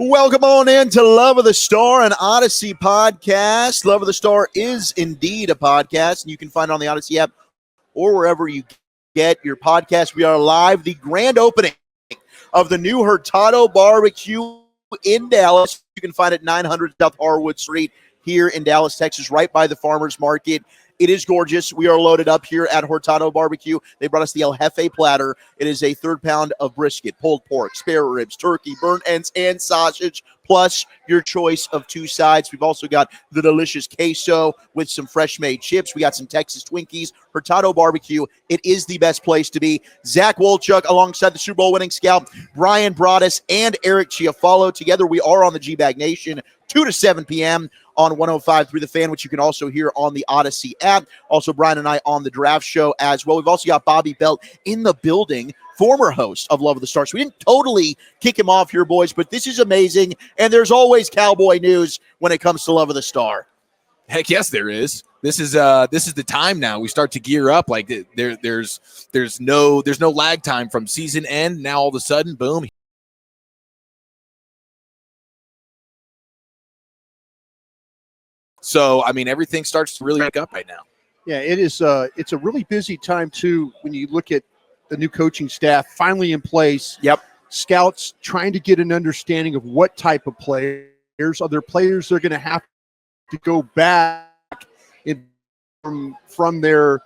Welcome on in to Love of the Star, an Audacy podcast. Love of the Star is indeed a podcast, and you can find it on the Audacy app or wherever you get your podcast. We are live, the grand opening of the new Hurtado BBQ in Dallas. You can find it 900 South Harwood Street here in Dallas, Texas, right by the farmers market. It is gorgeous. We are loaded up here at Hurtado BBQ. They brought us the El Jefe platter. It is a 3rd pound of brisket, pulled pork, spare ribs, turkey, burnt ends, and sausage, plus your choice of 2 sides. We've also got the delicious queso with some fresh-made chips. We got some Texas Twinkies. Hurtado BBQ, it is the best place to be. Zach Wolchuk alongside the Super Bowl winning scout, Bryan Broaddus, and Eric Chiafalo. Together we are on the G-Bag Nation, 2 to 7 p.m. on 105 through the Fan, which you can also hear on the Audacy app. Also, Bryan and I on the draft show as well. We've also got Bobby Belt in the building, former host of Love of the Stars. We didn't totally kick him off here, boys, but this is amazing, and there's always Cowboy news when it comes to Love of the Star. Heck yes, there is. This is the time now. We start to gear up. Like there's no lag time from season end. Now all of a sudden, boom. So, I mean, everything starts to really pick up right now. Yeah, it is. It's a really busy time, too, when you look at the new coaching staff finally in place. Yep. Scouts trying to get an understanding of what type of players. Are there players they're going to have to go back from their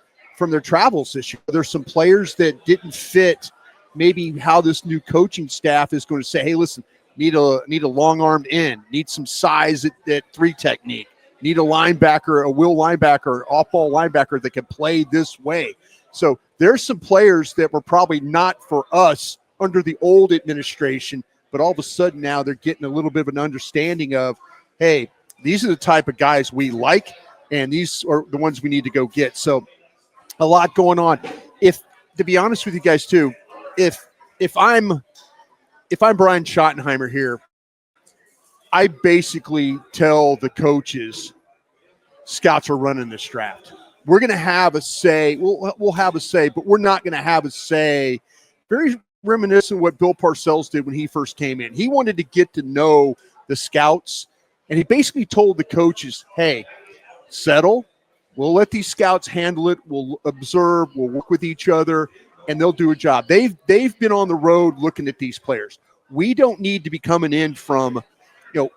travels this year? There's some players that didn't fit maybe how this new coaching staff is going to say, hey, listen, need a long-armed end, need some size at 3 technique. Need a linebacker, a will linebacker, off-ball linebacker that can play this way. So there's some players that were probably not for us under the old administration, but all of a sudden now they're getting a little bit of an understanding of, hey, these are the type of guys we like, and these are the ones we need to go get. So a lot going on. To be honest with you guys too, if I'm Brian Schottenheimer here, I basically tell the coaches, scouts are running this draft. We're going to have a say. We'll have a say, but we're not going to have a say. Very reminiscent of what Bill Parcells did when he first came in. He wanted to get to know the scouts, and he basically told the coaches, hey, settle. We'll let these scouts handle it. We'll observe. We'll work with each other, and they'll do a job. They've been on the road looking at these players. We don't need to be coming in from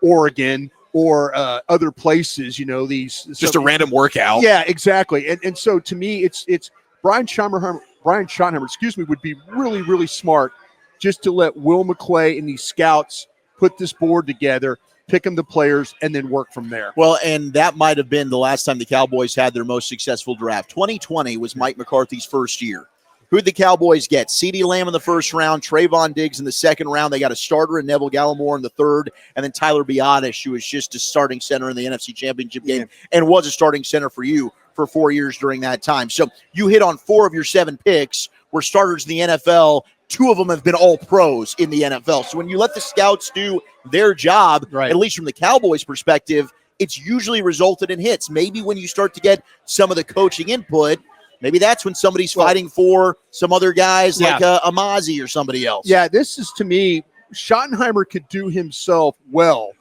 Oregon or other places, these just a random workout. Yeah, exactly. And so to me, it's Brian Schottenheimer, would be really, really smart just to let Will McClay and these scouts put this board together, pick them the players, and then work from there. Well, and that might have been the last time the Cowboys had their most successful draft. 2020 was Mike McCarthy's first year. Who'd the Cowboys get? CeeDee Lamb in the first round, Trayvon Diggs in the second round. They got a starter in Neville Gallimore in the third, and then Tyler Biadasz, who was just a starting center in the NFC Championship game and was a starting center for you for 4 years during that time. So you hit on 4 of your 7 picks were starters in the NFL. 2 of them have been all pros in the NFL. So when you let the scouts do their job, right, at least from the Cowboys' perspective, it's usually resulted in hits. Maybe when you start to get some of the coaching input, maybe that's when somebody's fighting for some other guys like Amazi or somebody else. Yeah, this is, to me, Schottenheimer could do himself well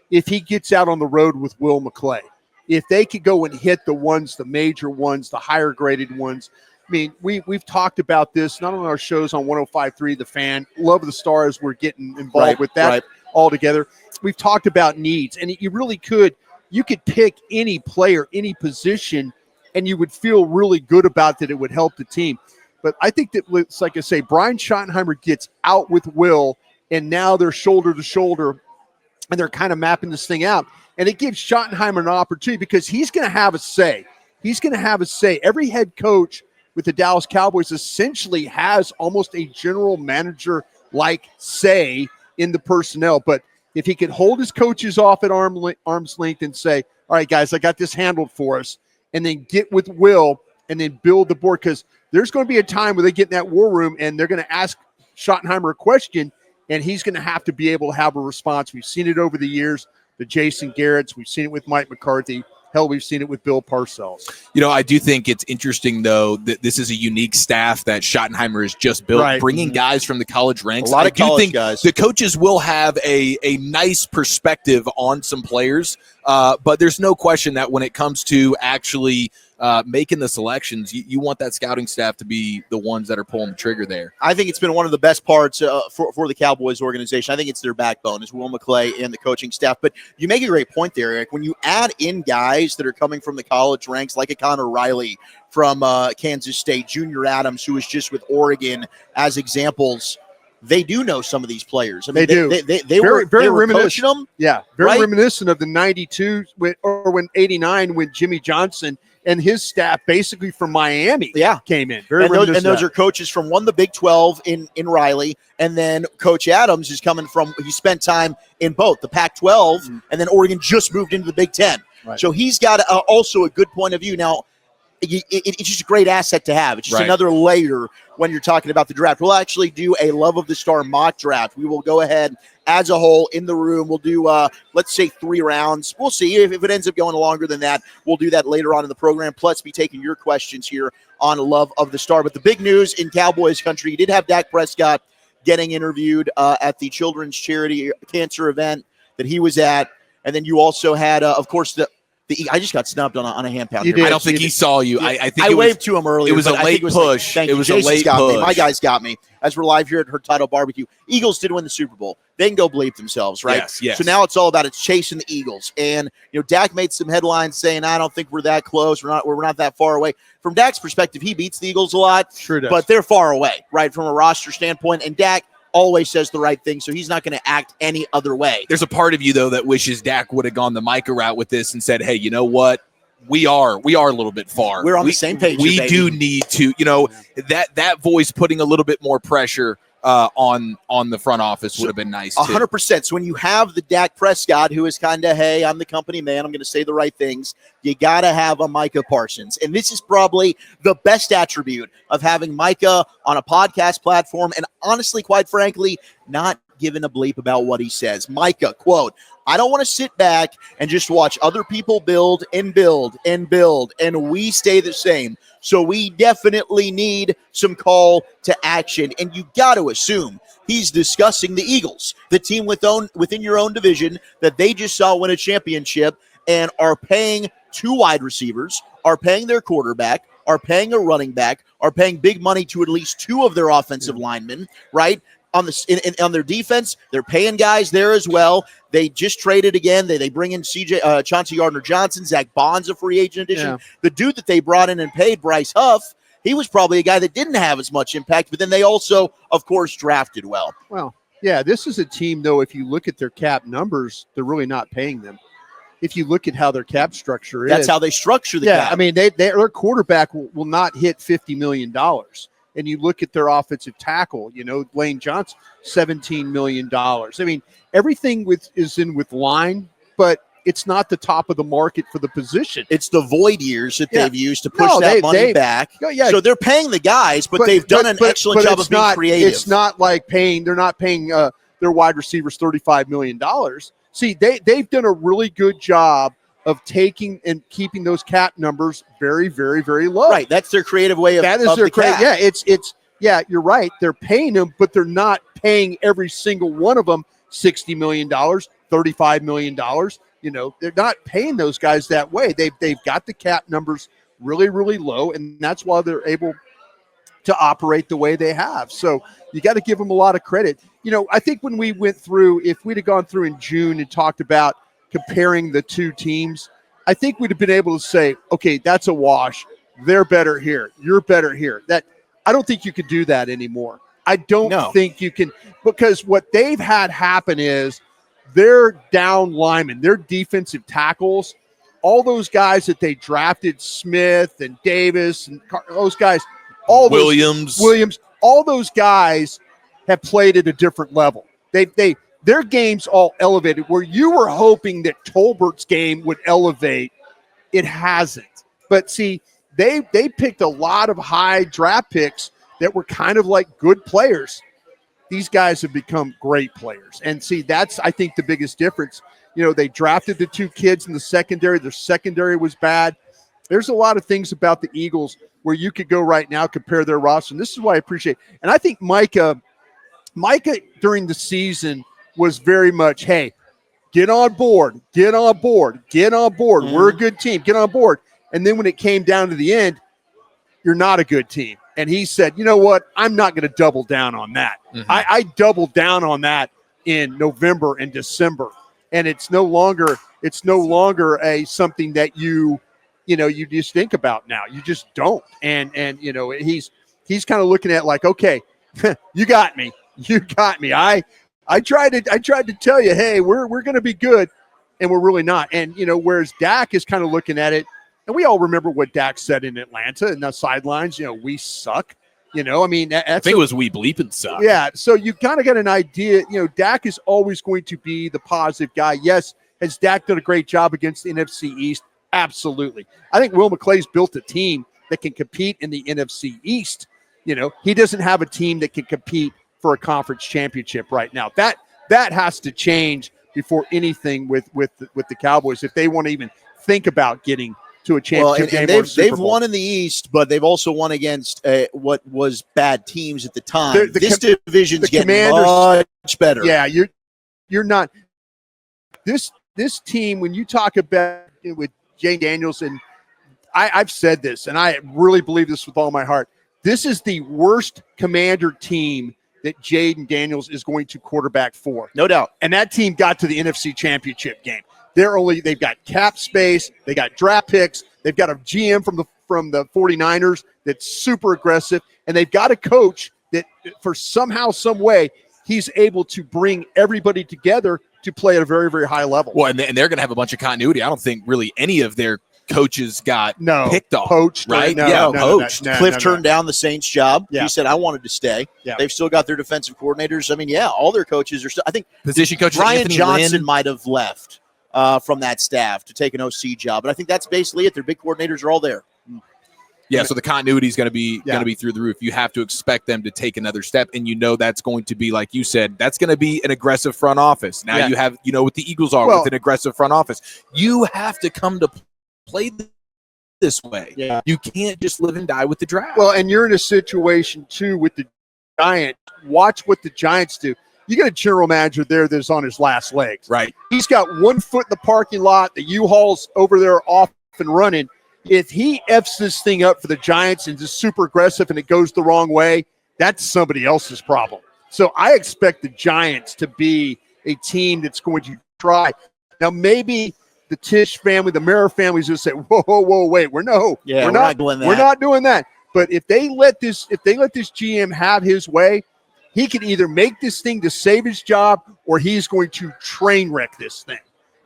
if he gets out on the road with Will McClay. If they could go and hit the major ones, the higher graded ones. I mean, we've talked about this, not on our shows on 105.3 The Fan. Love of the Stars, we're getting involved with that all together. We've talked about needs, and you really could. You could pick any player, any position, and you would feel really good about that. It would help the team. But I think that, it's like I say, Brian Schottenheimer gets out with Will, and now they're shoulder to shoulder, and they're kind of mapping this thing out. And it gives Schottenheimer an opportunity because he's going to have a say. He's going to have a say. Every head coach with the Dallas Cowboys essentially has almost a general manager-like say in the personnel. But if he could hold his coaches off at arm's length and say, all right, guys, I got this handled for us, and then get with Will and then build the board, because there's going to be a time where they get in that war room and they're going to ask Schottenheimer a question, and he's going to have to be able to have a response. We've seen it over the years, the Jason Garretts. We've seen it with Mike McCarthy. Hell, we've seen it with Bill Parcells. I do think it's interesting, though, that this is a unique staff that Schottenheimer has just built, bringing guys from the college ranks. A lot of college guys. The coaches will have a nice perspective on some players, but there's no question that when it comes to actually making the selections, you want that scouting staff to be the ones that are pulling the trigger there. I think it's been one of the best parts for the Cowboys organization. I think it's their backbone is Will McClay and the coaching staff. But you make a great point there, Eric. When you add in guys that are coming from the college ranks, like a Connor Riley from Kansas State, Junior Adams, who was just with Oregon, as examples, they do know some of these players. I mean, they were coaching them. Yeah, very reminiscent of the 92 when 89 when Jimmy Johnson and his staff basically from Miami came in. Those are coaches from the Big 12 in Riley, and then Coach Adams is coming from – he spent time in both, the Pac-12, and then Oregon just moved into the Big 10. Right. So he's got also a good point of view. Now, it's just a great asset to have. It's just another layer when you're talking about the draft. We'll actually do a Love of the Star mock draft. We will go ahead as a whole in the room. We'll do, let's say, 3 rounds. We'll see if it ends up going longer than that. We'll do that later on in the program. Plus, be taking your questions here on Love of the Star. But the big news in Cowboys country, you did have Dak Prescott getting interviewed at the children's charity cancer event that he was at. And then you also had, of course, I just got snubbed on a hand pounder. I don't think he saw you. I think I waved to him earlier. It was a late push. It was a late push. My guys got me. As we're live here at Hurtado BBQ. Eagles did win the Super Bowl. They can go bleep themselves, right? Yes. So now it's all about chasing the Eagles. And Dak made some headlines saying, I don't think we're that close. We're not that far away. From Dak's perspective, he beats the Eagles a lot. Sure does. But they're far away, right, from a roster standpoint. And Dak always says the right thing, so he's not going to act any other way. There's a part of you, though, that wishes Dak would have gone the Micah route with this and said, hey, you know what? We are a little bit far. We're on the same page. We do need to, that voice putting a little bit more pressure on the front office would have been nice too. 100%. So when you have the Dak Prescott, who is kind of, hey, I'm the company man, I'm going to say the right things, you got to have a Micah Parsons. And this is probably the best attribute of having Micah on a podcast platform and honestly, quite frankly, not giving a bleep about what he says. Micah, quote, I don't want to sit back and just watch other people build and build and build, and we stay the same. So we definitely need some call to action. And you got to assume he's discussing the Eagles, the team within your own division that they just saw win a championship and are paying 2 wide receivers, are paying their quarterback, are paying a running back, are paying big money to at least 2 of their offensive linemen, right? On their defense, they're paying guys there as well. They just traded again. They bring in Chauncey Gardner-Johnson, Zach Bond's a free agent addition. Yeah. The dude that they brought in and paid, Bryce Huff, he was probably a guy that didn't have as much impact, but then they also, of course, drafted well. Well, yeah, this is a team, though, if you look at their cap numbers, they're really not paying them. If you look at how their cap structure is. That's how they structure the cap. Yeah, I mean, their quarterback will not hit $50 million. And you look at their offensive tackle, Lane Johnson, $17 million. I mean, everything is in with line, but it's not the top of the market for the position. It's the void years that they've used to push that money back. Yeah. So they're paying the guys, but they've done an excellent job of being creative. It's not like they're not paying their wide receivers $35 million. See, they've done a really good job of taking and keeping those cap numbers very, very, very low. Right. That's their creative way of that is their cap. Yeah, you're right. They're paying them, but they're not paying every single one of them $60 million, $35 million. They're not paying those guys that way. They've got the cap numbers really, really low, and that's why they're able to operate the way they have. So you got to give them a lot of credit. I think when we went through, if we'd have gone through in June and talked about comparing the 2 teams, I think we'd have been able to say, okay, that's a wash. They're better here. You're better here. I don't think you could do that anymore. I don't think you can, because what they've had happen is their down linemen, their defensive tackles, all those guys that they drafted, Smith and Davis and those guys, Williams, all those guys have played at a different level. Their game's all elevated. Where you were hoping that Tolbert's game would elevate, it hasn't. But see, they picked a lot of high draft picks that were kind of like good players. These guys have become great players. And see, that's, I think, the biggest difference. They drafted the 2 kids in the secondary. Their secondary was bad. There's a lot of things about the Eagles where you could go right now, compare their roster. And this is why I appreciate it. And I think Micah during the season was very much, hey, get on board. Mm-hmm. We're a good team. Get on board. And then when it came down to the end, you're not a good team. And he said, you know what? I'm not going to double down on that. Mm-hmm. I doubled down on that in November and December. And it's no longer a something that you just think about now. You just don't. And he's kind of looking at like, okay, you got me. I tried to tell you, hey, we're going to be good, and we're really not. And whereas Dak is kind of looking at it, and we all remember what Dak said in Atlanta and the sidelines. We suck. I think it was we bleeping suck. Yeah. So you kind of got an idea. Dak is always going to be the positive guy. Yes, has Dak done a great job against the NFC East? Absolutely. I think Will McClay's built a team that can compete in the NFC East. He doesn't have a team that can compete for a conference championship right now. That has to change before anything with the Cowboys if they want to even think about getting to a championship game or a Super they've Bowl. won in the East, but they've also won against what was bad teams at the time. This division's getting much better. Yeah, you're not this team when you talk about with Jane Daniels, and I've said this, and I really believe this with all my heart. This is the worst Commander team that Jaden Daniels is going to quarterback for. No doubt. And that team got to the NFC Championship game. They've got cap space, they got draft picks, they've got a GM from the 49ers that's super aggressive, and they've got a coach that for somehow, some way, he's able to bring everybody together to play at a very, very high level. Well, and they're going to have a bunch of continuity. I don't think really any of their coaches got picked off. Poached, right? Poached. No, Cliff turned down the Saints job. Yeah. He said, I wanted to stay. Yeah. They've still got their defensive coordinators. I mean, all their coaches are still – I think position coaches. Bryan Anthony Johnson Lynn might have left from that staff to take an OC job. But I think that's basically it. Their big coordinators are all there. Yeah, so the continuity is going to be through the roof. You have to expect them to take another step, and that's going to be, like you said, that's going to be an aggressive front office. Now you have, what the Eagles are with an aggressive front office. You have to come to play this way. Yeah. You can't just live and die with the draft. Well, and you're in a situation, too, with the Giants. Watch what the Giants do. You got a general manager there that's on his last legs. Right. He's got 1 foot in the parking lot. The U-Haul's over there off and running. If he F's this thing up for the Giants and is super aggressive and it goes the wrong way, that's somebody else's problem. So I expect the Giants to be a team that's going to try. Now, maybe the Tisch family, the Mara family is going to say, whoa, wait, we're not doing that. We're not doing that. But if they let this GM have his way, he can either make this thing to save his job or he's going to train wreck this thing.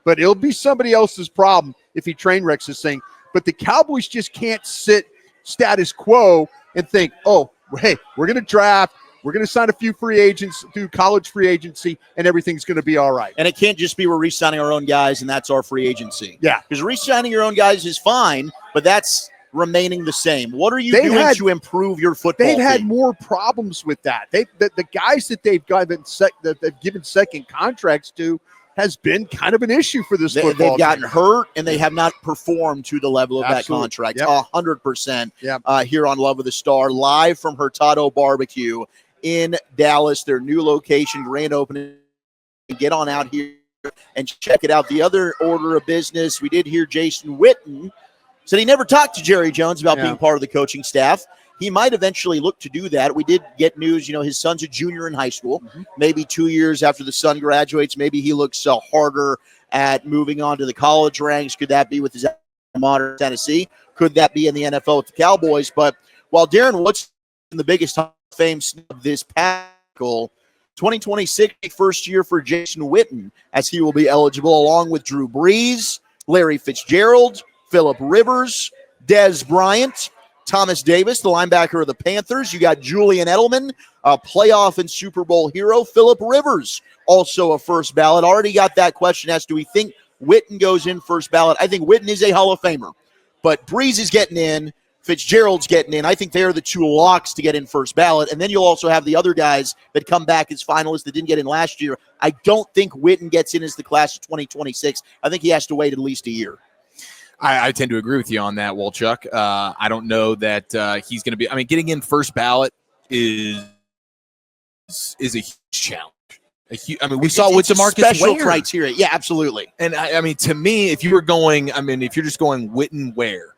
But it'll be somebody else's problem if he train wrecks this thing. But the Cowboys just can't sit status quo and think, oh, hey, we're going to draft, we're going to sign a few free agents, do college free agency, and everything's going to be all right. And it can't just be we're re-signing our own guys and that's our free agency. Yeah. Because re-signing your own guys is fine, but that's remaining the same. What are you doing to improve your football They've had team? more problems with that. The guys that they've given second contracts to has been kind of an issue for this football They've gotten team. hurt, and they have not performed to the level of Absolutely. that contract. Yep. 100% Yep. Here on Love of the Star, live from Hurtado BBQ in Dallas, their new location, grand opening. Get on out here and check it out. The other order of business, we did hear Jason Witten said he never talked to Jerry Jones about being part of the coaching staff. He might eventually look to do that. We did get news, his son's a junior in high school. Mm-hmm. Maybe 2 years after the son graduates, maybe he looks harder at moving on to the college ranks. Could that be with his modern Tennessee? Could that be in the NFL with the Cowboys? But while Darren Woodson, the biggest Hall of Fame snub this past 2026 first year for Jason Witten, as he will be eligible along with Drew Brees, Larry Fitzgerald, Phillip Rivers, Dez Bryant, Thomas Davis, the linebacker of the Panthers. You got Julian Edelman, a playoff and Super Bowl hero. Phillip Rivers, also a first ballot. Already got that question as do we think Witten goes in first ballot? I think Witten is a Hall of Famer. But Brees is getting in. Fitzgerald's getting in. I think they're the two locks to get in first ballot. And then you'll also have the other guys that come back as finalists that didn't get in last year. I don't think Witten gets in as the class of 2026. I think he has to wait at least a year. I tend to agree with you on that, Wolchuk. I don't know that he's going to be – I mean, getting in first ballot is a huge challenge. We saw with DeMarcus special Ware. criteria. Yeah, absolutely. And, I mean, to me, if you're just going Witten Ware,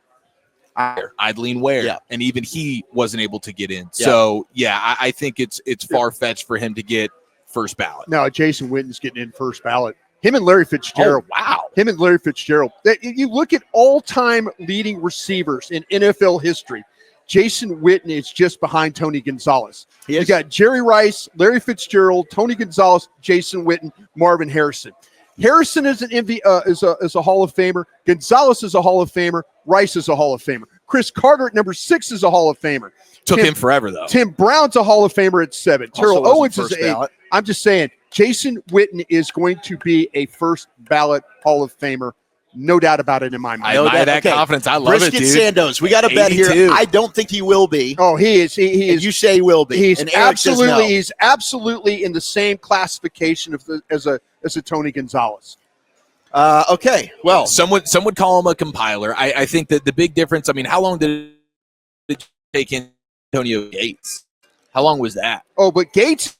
I'd lean Ware. Yeah. And even he wasn't able to get in. Yeah. So, yeah, I think it's far-fetched for him to get first ballot. No, Jason Witten's getting in first ballot. Him and Larry Fitzgerald. Oh, wow. Him and Larry Fitzgerald. You look at all-time leading receivers in NFL history. Jason Witten is just behind Tony Gonzalez. You got Jerry Rice, Larry Fitzgerald, Tony Gonzalez, Jason Witten, Marvin Harrison. Harrison is is a Hall of Famer. Gonzalez is a Hall of Famer. Rice is a Hall of Famer. Chris Carter at number 6 is a Hall of Famer. Took him forever, though. Tim Brown's a Hall of Famer at 7. Terrell Owens is 8. Ballot. I'm just saying, Jason Witten is going to be a first ballot Hall of Famer. No doubt about it in my mind. I admire that confidence. I love Brisket it, dude. Sandoz. We got a bet here. I don't think he will be. Oh, he is. He is. You say he will be. He's and Eric says no. He's absolutely in the same classification as a Tony Gonzalez. Okay. Well, some would call him a compiler. I think that the big difference. I mean, how long did it take Antonio Gates? How long was that? Oh, but Gates,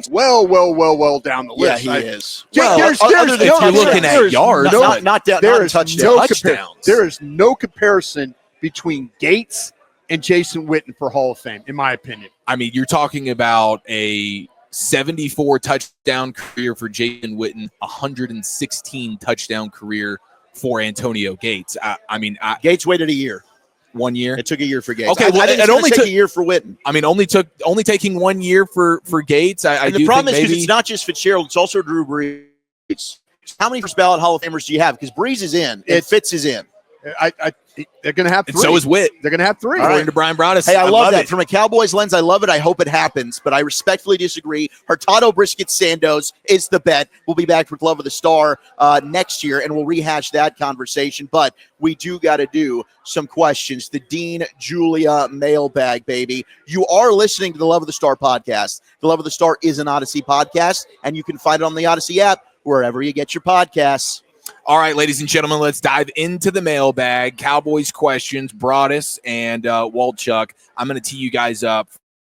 well down the list. Yeah, he is. If you're looking at yards, not touchdowns. There is no comparison between Gates and Jason Witten for Hall of Fame, in my opinion. I mean, you're talking about a 74 touchdown career for Jason Witten, 116 touchdown career for Antonio Gates. Gates waited a year. 1 year. It took a year for Gates. Okay, well, I think it only took a year for Witten. I mean, only taking 1 year for Gates. And the problem is because it's not just Fitzgerald; it's also Drew Brees. How many first ballot Hall of Famers do you have? Because Brees is in, and Fitz is in. They're going to have 3. And so is Witt. They're going to have 3. According to Bryan Broaddus. Hey, I love that. From a Cowboys lens, I love it. I hope it happens, but I respectfully disagree. Hurtado Brisket Sandoz is the bet. We'll be back for Glove of the Star next year, and we'll rehash that conversation. But we do got to do some questions. The Dean Julia mailbag, baby. You are listening to the Love of the Star podcast. The Love of the Star is an Audacy podcast, and you can find it on the Audacy app wherever you get your podcasts. All right, ladies and gentlemen, let's dive into the mailbag. Cowboys questions, Broaddus and Wolchuk. I'm going to tee you guys up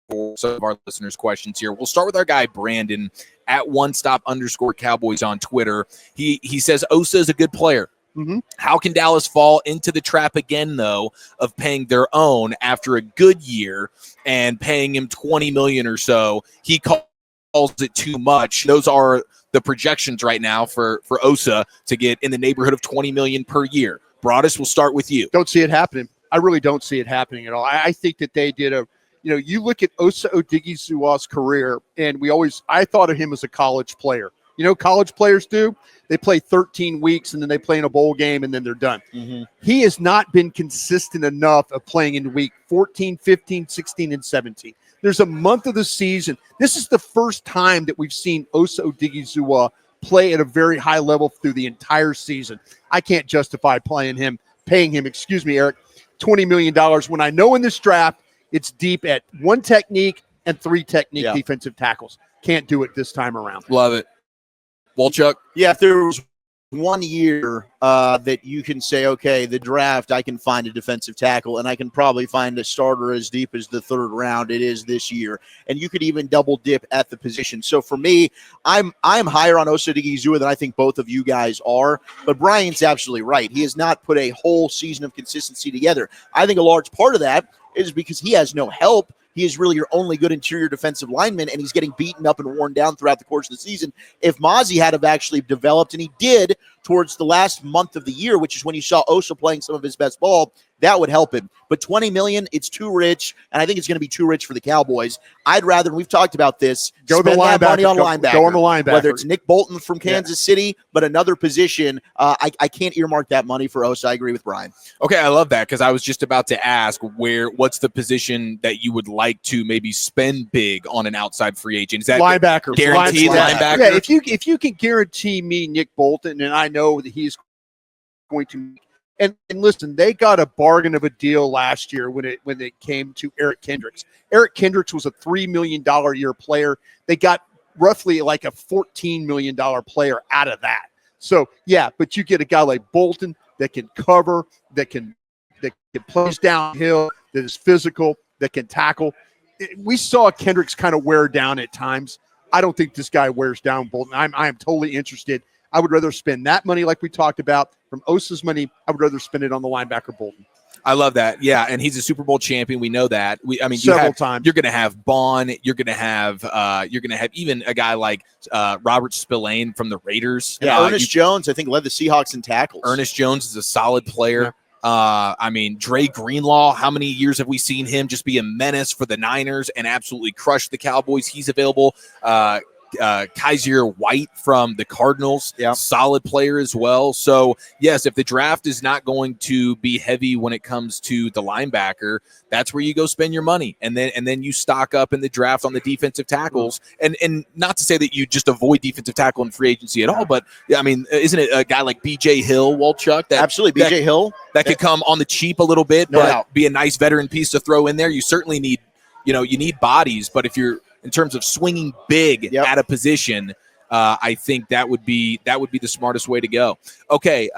for some of our listeners' questions here. We'll start with our guy, Brandon, at @1stop_Cowboys on Twitter. He says Osa is a good player. Mm-hmm. How can Dallas fall into the trap again, though, of paying their own after a good year and paying him $20 million or so? He calls it too much. Those are the projections right now for Osa to get in the neighborhood of $20 million per year. Broaddus, we'll start with you. Don't see it happening. I really don't see it happening at all. I think that they did you look at Osa Odighizuwa's career, and I thought of him as a college player. You know, college players do. They play 13 weeks, and then they play in a bowl game, and then they're done. Mm-hmm. He has not been consistent enough of playing in week 14, 15, 16, and 17. There's a month of the season. This is the first time that we've seen Osa Odighizuwa play at a very high level through the entire season. I can't justify paying him, Eric, $20 million when I know in this draft it's deep at 1 technique and 3 technique defensive tackles. Can't do it this time around. Love it. Wolchuk? Yeah, if there was 1 year that you can say, okay, the draft, I can find a defensive tackle, and I can probably find a starter as deep as the 3rd round. It is this year, and you could even double dip at the position. So for me, I'm higher on Osa Odighizuwa than I think both of you guys are. But Brian's absolutely right. He has not put a whole season of consistency together. I think a large part of that is because he has no help. He is really your only good interior defensive lineman, and he's getting beaten up and worn down throughout the course of the season. If Mozzie had have actually developed, and he did towards the last month of the year, which is when you saw Osa playing some of his best ball, that would help him. But $20 million, it's too rich, and I think it's going to be too rich for the Cowboys. I'd rather, and we've talked about this, spend that money on linebacker. Go on the linebacker. Whether it's Nick Bolton from Kansas City, but another position, I can't earmark that money for Osa. I agree with Brian. Okay, I love that because I was just about to ask what's the position that you would like to maybe spend big on an outside free agent? Is that linebacker? Guaranteed linebacker? Yeah, if you can guarantee me Nick Bolton, and I know that he's going to make And listen, they got a bargain of a deal last year when it came to Eric Kendricks. Eric Kendricks was a $3 million a year player. They got roughly like a $14 million player out of that. So, yeah, but you get a guy like Bolton that can cover, that can play downhill, that is physical, that can tackle. We saw Kendricks kind of wear down at times. I don't think this guy wears down Bolton. I am totally interested. I would rather spend that money like we talked about from Osa's money. I would rather spend it on the linebacker Bolton. I love that. Yeah, and he's a Super Bowl champion. We know that. Several times. You're going to have Bond. You're going to have even a guy like Robert Spillane from the Raiders. Yeah, Ernest Jones, I think, led the Seahawks in tackles. Ernest Jones is a solid player. Yeah. Dre Greenlaw, how many years have we seen him just be a menace for the Niners and absolutely crush the Cowboys? He's available. Kaiser White from the Cardinals, solid player as well. So, yes, if the draft is not going to be heavy when it comes to the linebacker, that's where you go spend your money. And then you stock up in the draft on the defensive tackles. And not to say that you just avoid defensive tackle in free agency at all, but, isn't it a guy like B.J. Hill, Walchuk? Absolutely, B.J. Hill. That could come on the cheap a little bit, but be a nice veteran piece to throw in there. You certainly need, you need bodies, but if you're in terms of swinging big at a position, I think that would be the smartest way to go. Okay,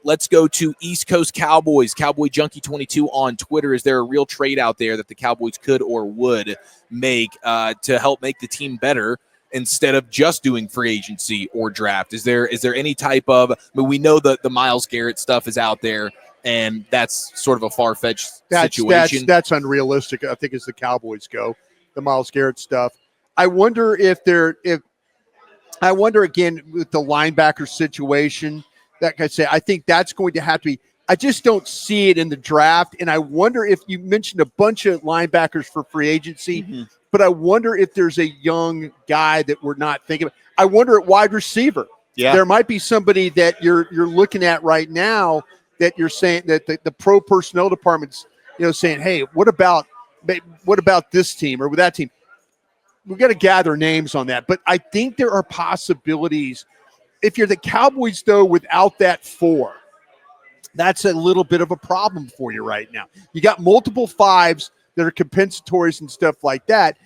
let's go to East Coast Cowboys. Cowboy Junkie 22 on Twitter. Is there a real trade out there that the Cowboys could or would make to help make the team better instead of just doing free agency or draft? Is there any type of? We know that the Myles Garrett stuff is out there, and that's sort of a far-fetched situation. That's unrealistic, I think, as the Cowboys go. The Myles Garrett stuff. I wonder again with the linebacker situation. Like I say, I think that's going to have to be. I just don't see it in the draft, and I wonder if you mentioned a bunch of linebackers for free agency, but I wonder if there's a young guy that we're not thinking about. I wonder at wide receiver. Yeah, there might be somebody that you're looking at right now that you're saying that the pro personnel department's saying, hey, what about this team or with that team? We've got to gather names on that. But I think there are possibilities. If you're the Cowboys, though, without that 4, that's a little bit of a problem for you right now. You got multiple 5s that are compensatories and stuff like that.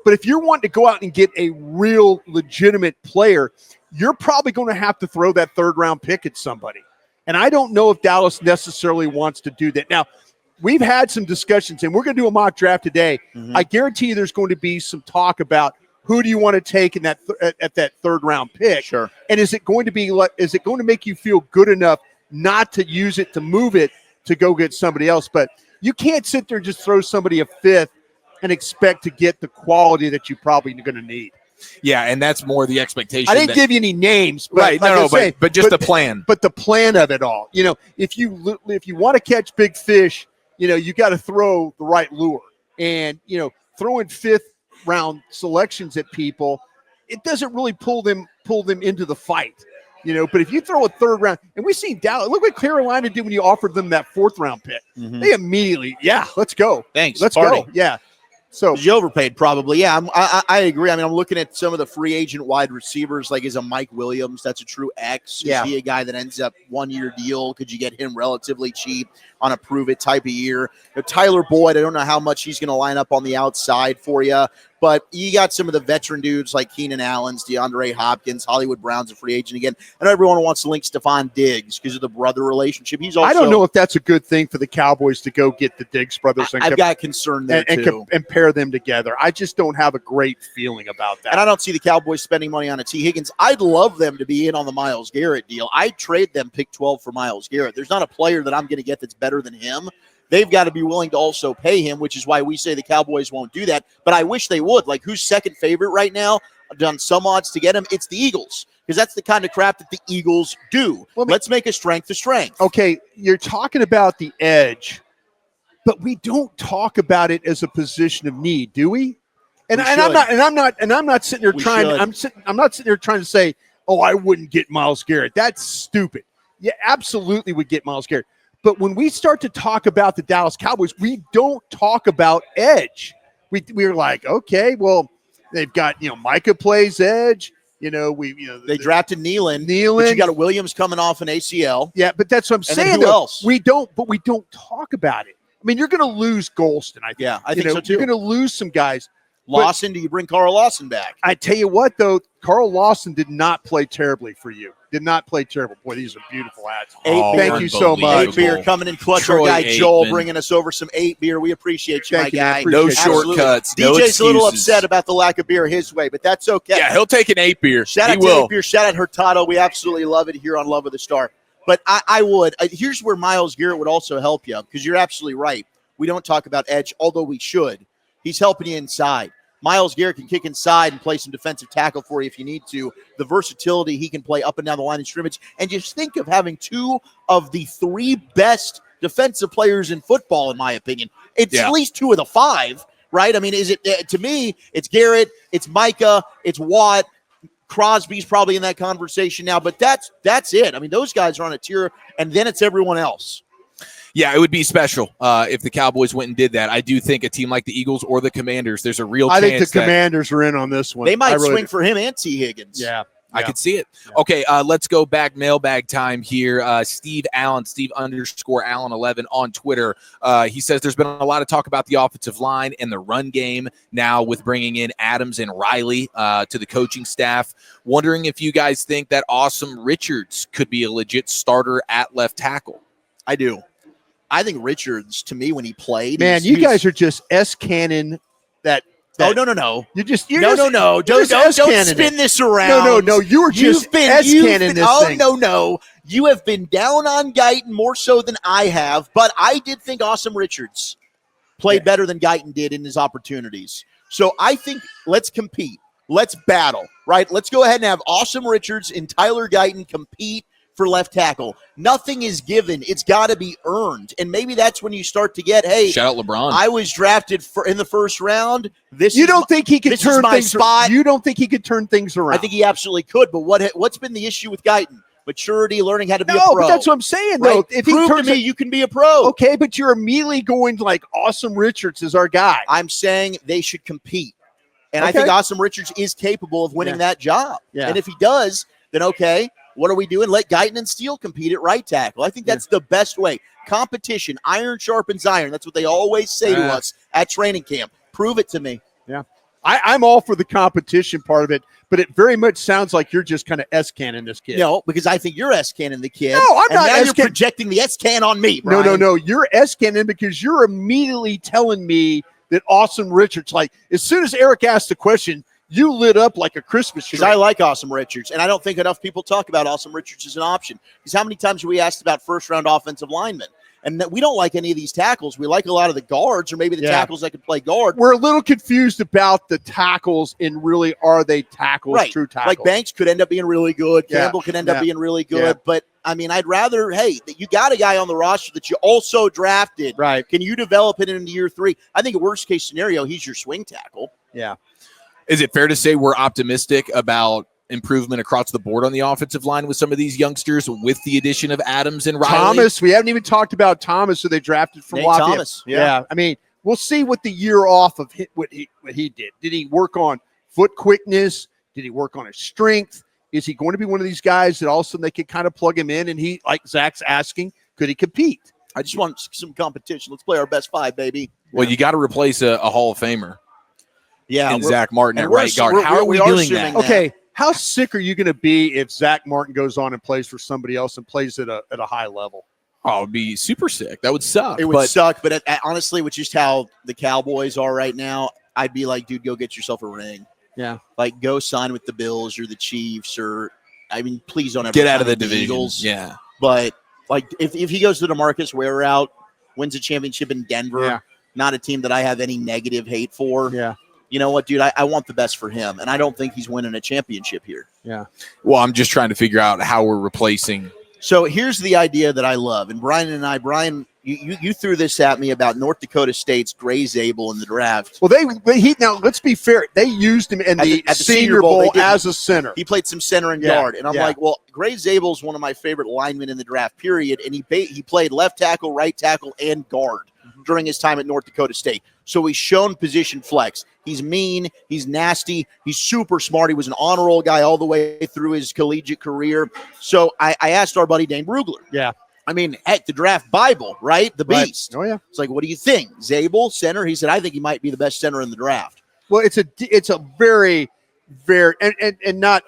But if you're wanting to go out and get a real legitimate player, you're probably going to have to throw that 3rd-round pick at somebody. And I don't know if Dallas necessarily wants to do that. Now, we've had some discussions, and we're going to do a mock draft today. I guarantee you there's going to be some talk about who do you want to take in that at that 3rd-round pick. Sure. And is it going to make you feel good enough not to use it, to move it, to go get somebody else? But you can't sit there and just throw somebody a 5th and expect to get the quality that you probably going to need. Yeah, and that's more the expectation. I didn't give you any names, but right? Like but just the plan. But the plan of it all. If you want to catch big fish, you got to throw the right lure. And throwing 5th-round selections at people, it doesn't really pull them into the fight. But if you throw a 3rd round, and we've seen Dallas, look what Carolina did when you offered them that 4th-round pick. They immediately, let's go. Thanks. Let's party. go. Yeah. So you overpaid probably. Yeah, I agree. I'm looking at some of the free agent wide receivers, like is a Mike Williams. That's a true X. Is he a guy that ends up 1-year deal? Could you get him relatively cheap on a prove it type of year? Tyler Boyd, I don't know how much he's going to line up on the outside for you. But you got some of the veteran dudes like Keenan Allen's, DeAndre Hopkins, Hollywood Brown's a free agent again. I know everyone wants to link Stephon Diggs because of the brother relationship. He's also. I don't know if that's a good thing for the Cowboys to go get the Diggs brothers. I've got concern there too. And pair them together. I just don't have a great feeling about that. And I don't see the Cowboys spending money on a T. Higgins. I'd love them to be in on the Myles Garrett deal. I'd trade them pick 12 for Myles Garrett. There's not a player that I'm going to get that's better than him. They've got to be willing to also pay him, which is why we say the Cowboys won't do that. But I wish they would. Like, who's second favorite right now? I've done some odds to get him. It's the Eagles, because that's the kind of crap that the Eagles do. Well, let's make a strength a strength. Okay, you're talking about the edge, but we don't talk about it as a position of need, do we? I'm not sitting there trying. I'm not sitting there trying to say, oh, I wouldn't get Myles Garrett. That's stupid. Yeah, absolutely would get Myles Garrett. But when we start to talk about the Dallas Cowboys, we don't talk about edge. We're like, okay, well, they've got, Micah plays edge. They drafted Nealon. But you got a Williams coming off an ACL. Yeah, but that's what I'm saying. Who else? We don't talk about it. I mean, you're going to lose Golston. I think. Yeah, I think so too. You're going to lose some guys. Lawson, do you bring Carl Lawson back? I tell you what, though, Carl Lawson did not play terribly for you. Did not play terrible. Boy, these are beautiful ads. Thank you so much. 8-beer coming in clutch. Troy Our guy Aikman. Joel bringing us over some 8-beer. We appreciate you, Thank my you, man. guy. Appreciate No it. shortcuts. No DJ's a little excuses. upset about the lack of beer his way, but that's okay. Yeah, he'll take an 8-beer. Shout He out to will. 8-beer. Shout out Hurtado. We absolutely love it here on Love of the Star. But I would. Here's where Myles Garrett would also help you, because you're absolutely right. We don't talk about edge, although we should. He's helping you inside. Myles Garrett can kick inside and play some defensive tackle for you if you need to. The versatility he can play up and down the line of scrimmage. And just think of having two of the three best defensive players in football, in my opinion. It's at least two of the five, right? I mean, is it to me, it's Garrett, it's Micah, it's Watt. Crosby's probably in that conversation now, but that's it. I mean, those guys are on a tier, and then it's everyone else. Yeah, it would be special if the Cowboys went and did that. I do think a team like the Eagles or the Commanders, there's a real chance. I think the Commanders are in on this one. They might swing for him and T. Higgins. Yeah. I could see it. Yeah. Okay, let's go back mailbag time here. Steve _Allen11 on Twitter. He says there's been a lot of talk about the offensive line and the run game now with bringing in Adams and Riley to the coaching staff. Wondering if you guys think that Awesome Richards could be a legit starter at left tackle. I do. I think Richards, to me, when he played, man, you guys are just S-cannon that. Oh, no. You're just Don't spin this around. No. You were just S-cannon this thing. No. You have been down on Guyton more so than I have, but I did think Awesome Richards played better than Guyton did in his opportunities. So I think let's compete. Let's battle, right? Let's go ahead and have Awesome Richards and Tyler Guyton compete for left tackle. Nothing is given. It's got to be earned. And maybe that's when you start to get, hey, shout out LeBron. I was drafted in the first round. You don't think he could turn things around? You don't think he could turn things around? I think he absolutely could. But what's been the issue with Guyton? Maturity, learning how to be a pro. But that's what I'm saying, right? though. If Prove to me you can be a pro. Okay, but you're immediately going like Awesome Richards is our guy. I'm saying they should compete. And I think Awesome Richards is capable of winning that job. Yeah. And if he does, then okay, what are we doing? Let Guyton and Steele compete at right tackle. I think that's the best way. Competition, iron sharpens iron. That's what they always say to us at training camp. Prove it to me. Yeah. I'm all for the competition part of it, but it very much sounds like you're just kind of S-cannon this kid. No, because I think you're S-cannon the kid. No, I'm not. Now you're projecting the S-can on me, Bryan. No. You're S-cannon because you're immediately telling me that Awesome Richards, like as soon as Eric asked the question, you lit up like a Christmas tree. Because I like Awesome Richards, and I don't think enough people talk about Awesome Richards as an option. Because how many times have we asked about first-round offensive linemen? And we don't like any of these tackles. We like a lot of the guards or maybe the tackles that can play guard. We're a little confused about the tackles and really are they tackles, right. True tackles. Like Banks could end up being really good. Campbell could end up being really good. Yeah. But, I mean, I'd rather, you got a guy on the roster that you also drafted. Right. Can you develop it into year 3? I think a worst-case scenario, he's your swing tackle. Yeah. Is it fair to say we're optimistic about improvement across the board on the offensive line with some of these youngsters with the addition of Adams and Riley? Thomas, we haven't even talked about Thomas, who they drafted from Nate Lafayette. Thomas, yeah. I mean, we'll see what the year off of what he did. Did he work on foot quickness? Did he work on his strength? Is he going to be one of these guys that all of a sudden they could kind of plug him in and he, like Zach's asking, could he compete? I just want some competition. Let's play our best 5, baby. Well, you got to replace a Hall of Famer. Yeah, and Zach Martin at right guard. How are we doing that? Okay, how sick are you going to be if Zach Martin goes on and plays for somebody else and plays at a high level? Oh, it would be super sick. That would suck. It would suck, but honestly, with just how the Cowboys are right now, I'd be like, dude, go get yourself a ring. Yeah. Like, go sign with the Bills or the Chiefs or, I mean, please don't ever get out of the division. Eagles. Yeah. But, like, if he goes to the DeMarcus Ware route, wins a championship in Denver, not a team that I have any negative hate for. Yeah. You know what, dude? I want the best for him, and I don't think he's winning a championship here. Yeah. Well, I'm just trying to figure out how we're replacing. So here's the idea that I love, and Bryan, you threw this at me about North Dakota State's Gray Zabel in the draft. Well, now let's be fair. They used him in the Senior Bowl as a center. He played some center and guard, and I'm like, well, Gray Zabel is one of my favorite linemen in the draft. Period, and he played left tackle, right tackle, and guard. during his time at North Dakota State. So he's shown position flex. He's mean. He's nasty. He's super smart. He was an honor roll guy all the way through his collegiate career. So I asked our buddy Dane Brugler. Yeah. I mean, heck, the draft Bible, right? The beast. Right. Oh, yeah. It's like, what do you think? Zabel, center? He said, I think he might be the best center in the draft. Well, it's a very, very, and not,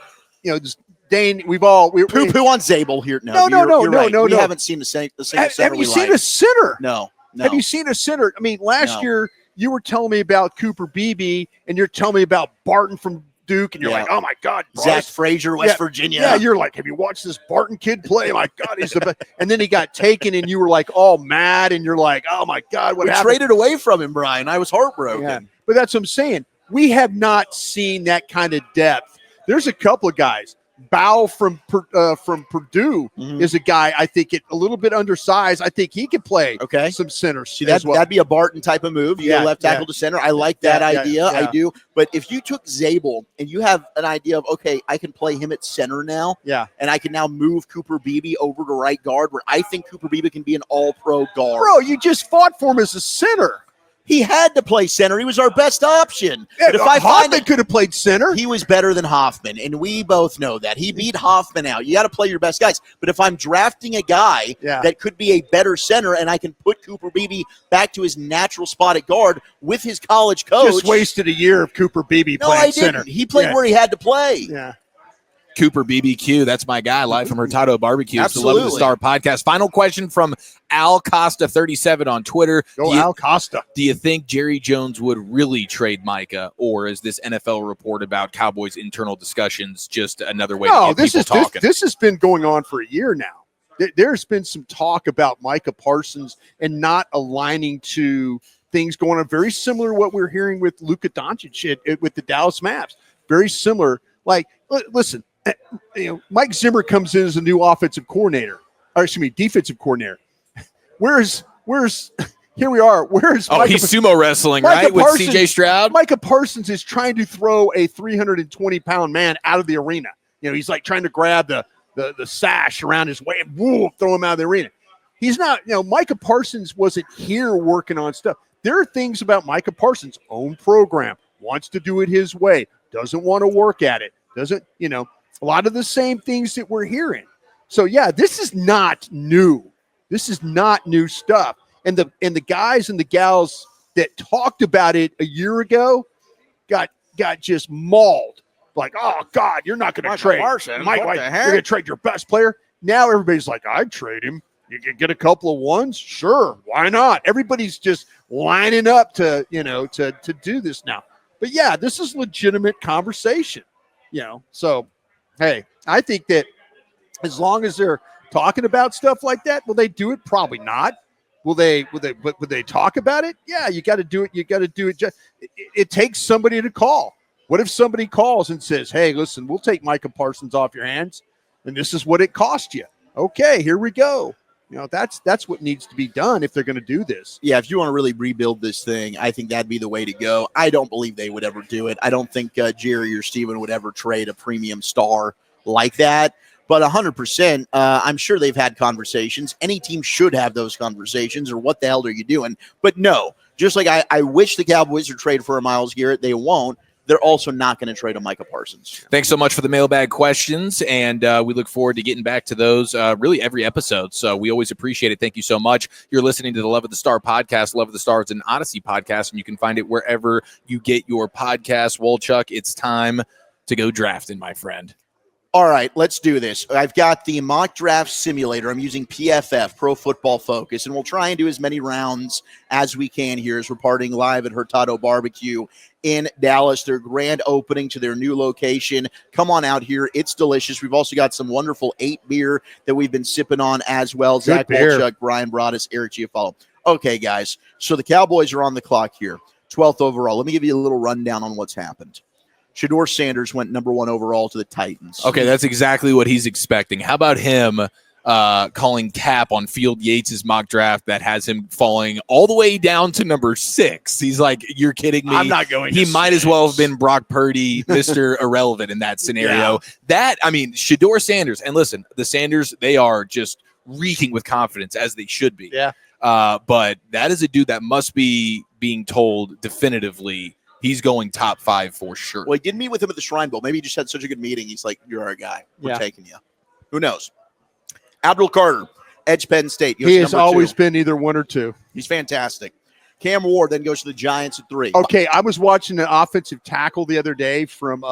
just Dane, Poo-poo on Zabel here. No, we haven't seen the same center. Have you seen a center? No. Have you seen a center? I mean, last year you were telling me about Cooper Beebe, and you're telling me about Barton from Duke, and you're like, oh my God, Zach Frazier, West Virginia. Yeah, you're like, have you watched this Barton kid play? My God, he's the best. And then he got taken, and you were like all mad, and you're like, oh my God, what happened? We traded away from him, Bryan. I was heartbroken. Yeah. But that's what I'm saying. We have not seen that kind of depth. There's a couple of guys. Bow from Purdue is a guy I think a little bit undersized. I think he could play some center. See, that'd be a Barton type of move. You go left tackle to center. I like that idea. I do. But if you took Zabel and you have an idea of, okay, I can play him at center now, and I can now move Cooper Beebe over to right guard, where I think Cooper Beebe can be an all-pro guard. Bro, you just fought for him as a center. He had to play center. He was our best option. Yeah, but if Hoffman could have played center. He was better than Hoffman, and we both know that. He beat Hoffman out. You got to play your best guys. But if I'm drafting a guy that could be a better center, and I can put Cooper Beebe back to his natural spot at guard with his college coach. Just wasted a year of Cooper Beebe playing center. He played where he had to play. Yeah. Cooper BBQ, that's my guy, live from Hurtado BBQ. It's the Love of the Star podcast. Final question from Al Costa 37 on Twitter. Al Costa. Do you think Jerry Jones would really trade Micah, or is this NFL report about Cowboys internal discussions just another way to get people talking? This has been going on for a year now. There's been some talk about Micah Parsons and not aligning to things going on, very similar to what we're hearing with Luka Doncic with the Dallas Mavericks. Very similar. Like, listen. Mike Zimmer comes in as a new defensive coordinator. Where's here we are. Where's he's sumo wrestling, right? With CJ Stroud? Micah Parsons is trying to throw a 320-pound man out of the arena. He's like trying to grab the sash around his waist and throw him out of the arena. He's not, Micah Parsons wasn't here working on stuff. There are things about Micah Parsons' own program, wants to do it his way, doesn't want to work at it, doesn't, a lot of the same things that we're hearing. So this is not new. This is not new stuff. And the guys and the gals that talked about it a year ago got just mauled. Like, oh God, you're not going to trade Mike. You're going to trade your best player. Now everybody's like, I'd trade him. You can get a couple of ones, sure. Why not? Everybody's just lining up to do this now. But this is legitimate conversation. So. Hey, I think that as long as they're talking about stuff like that, will they do it? Probably not. Will they talk about it? Yeah, you got to do it. You got to do it. It takes somebody to call. What if somebody calls and says, hey, listen, we'll take Micah Parsons off your hands, and this is what it cost you. Okay, here we go. That's what needs to be done if they're going to do this. Yeah, if you want to really rebuild this thing, I think that'd be the way to go. I don't believe they would ever do it. I don't think Jerry or Steven would ever trade a premium star like that. But 100%, I'm sure they've had conversations. Any team should have those conversations, or what the hell are you doing? But no, just like I wish the Cowboys would trade for a Myles Garrett, they won't. They're also not going to trade a Micah Parsons. Thanks so much for the mailbag questions, and we look forward to getting back to those really every episode. So we always appreciate it. Thank you so much. You're listening to the Love of the Star podcast. Love of the Star is an Audacy podcast, and you can find it wherever you get your podcast. Wolchuk, it's time to go drafting, my friend. All right, let's do this. I've got the mock draft simulator. I'm using PFF, Pro Football Focus, and we'll try and do as many rounds as we can here as we're partying live at Hurtado BBQ in Dallas, their grand opening to their new location. Come on out here. It's delicious. We've also got some wonderful 8 beer that we've been sipping on as well. Good Zach beer. Wolchuk, Brian Broaddus, Eric Giafalo. Okay, guys, so the Cowboys are on the clock here, 12th overall. Let me give you a little rundown on what's happened. Shedeur Sanders went number 1 overall to the Titans. Okay, that's exactly what he's expecting. How about him calling cap on Field Yates' mock draft that has him falling all the way down to number 6? He's like, you're kidding me. I'm not going He to might 6. as well have been Brock Purdy, Mr. Irrelevant in that scenario. Shedeur Sanders, and listen, the Sanders, they are just reeking with confidence, as they should be. Yeah. But that is a dude that must be being told definitively he's going top 5 for sure. Well, he did meet with him at the Shrine Bowl. Maybe he just had such a good meeting. He's like, you're our guy. We're taking you. Who knows? Abdul Carter, edge Penn State. He has always been either 1 or 2. He's fantastic. Cam Ward then goes to the Giants at 3. Okay, I was watching an offensive tackle the other day from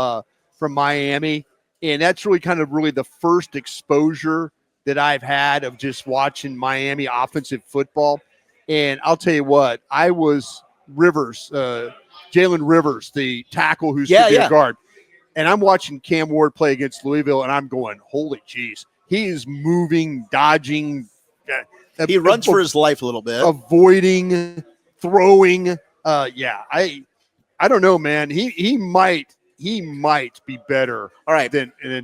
Miami, and that's really the first exposure that I've had of just watching Miami offensive football. And I'll tell you what, I was Jalen Rivers, the tackle who's the guard. And I'm watching Cam Ward play against Louisville, and I'm going, holy jeez. He is moving, dodging. He runs for his life a little bit. Avoiding, throwing. I don't know, man. He might be better. All right.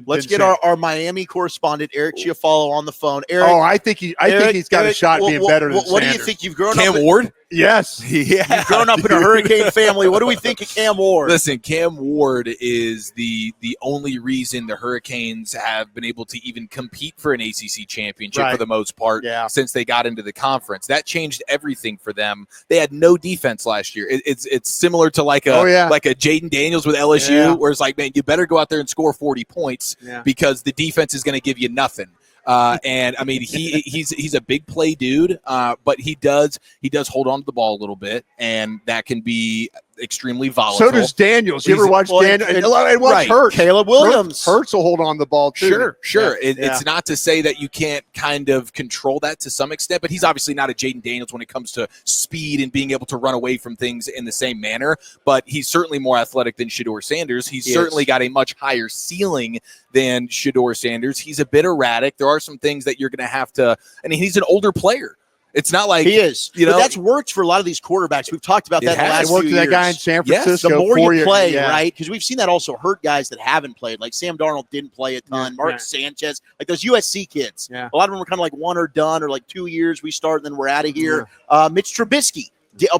Let's get our Miami correspondent, Eric Chiafalo, on the phone. Eric. Oh, I think he's got a shot being better than what Sanders. do you think? You've grown Cam up. Ward? Yes. You've grown up in a Hurricane family. What do we think of Cam Ward? Listen, Cam Ward is the only reason the Hurricanes have been able to even compete for an ACC championship for the most part since they got into the conference. That changed everything for them. They had no defense last year. It's similar to like a Jaden Daniels with LSU, where it's like, man, you better go out there and score 40 points because the defense is going to give you nothing. And I mean, he's a big play dude, but he does hold on to the ball a little bit, and that can be extremely volatile. So does Daniels. You ever watch Daniels? And watch Hurts. Caleb Williams. Hurts will hold on to the ball too. Sure. It's not to say that you can't kind of control that to some extent, but he's obviously not a Jaden Daniels when it comes to speed and being able to run away from things in the same manner. But he's certainly more athletic than Shedeur Sanders. He's certainly got a much higher ceiling than Shedeur Sanders. He's a bit erratic. There are some things that you're going to have to. I mean, he's an older player. It's not like he is. But that's worked for a lot of these quarterbacks. We've talked about that in the last few years. That guy in San Francisco. The more you play, right? Because we've seen that also hurt guys that haven't played. Like Sam Darnold didn't play a ton. Mark Sanchez, like those USC kids. A lot of them were kind of like one or done, or like 2 years we start and then we're out of here. Mitch Trubisky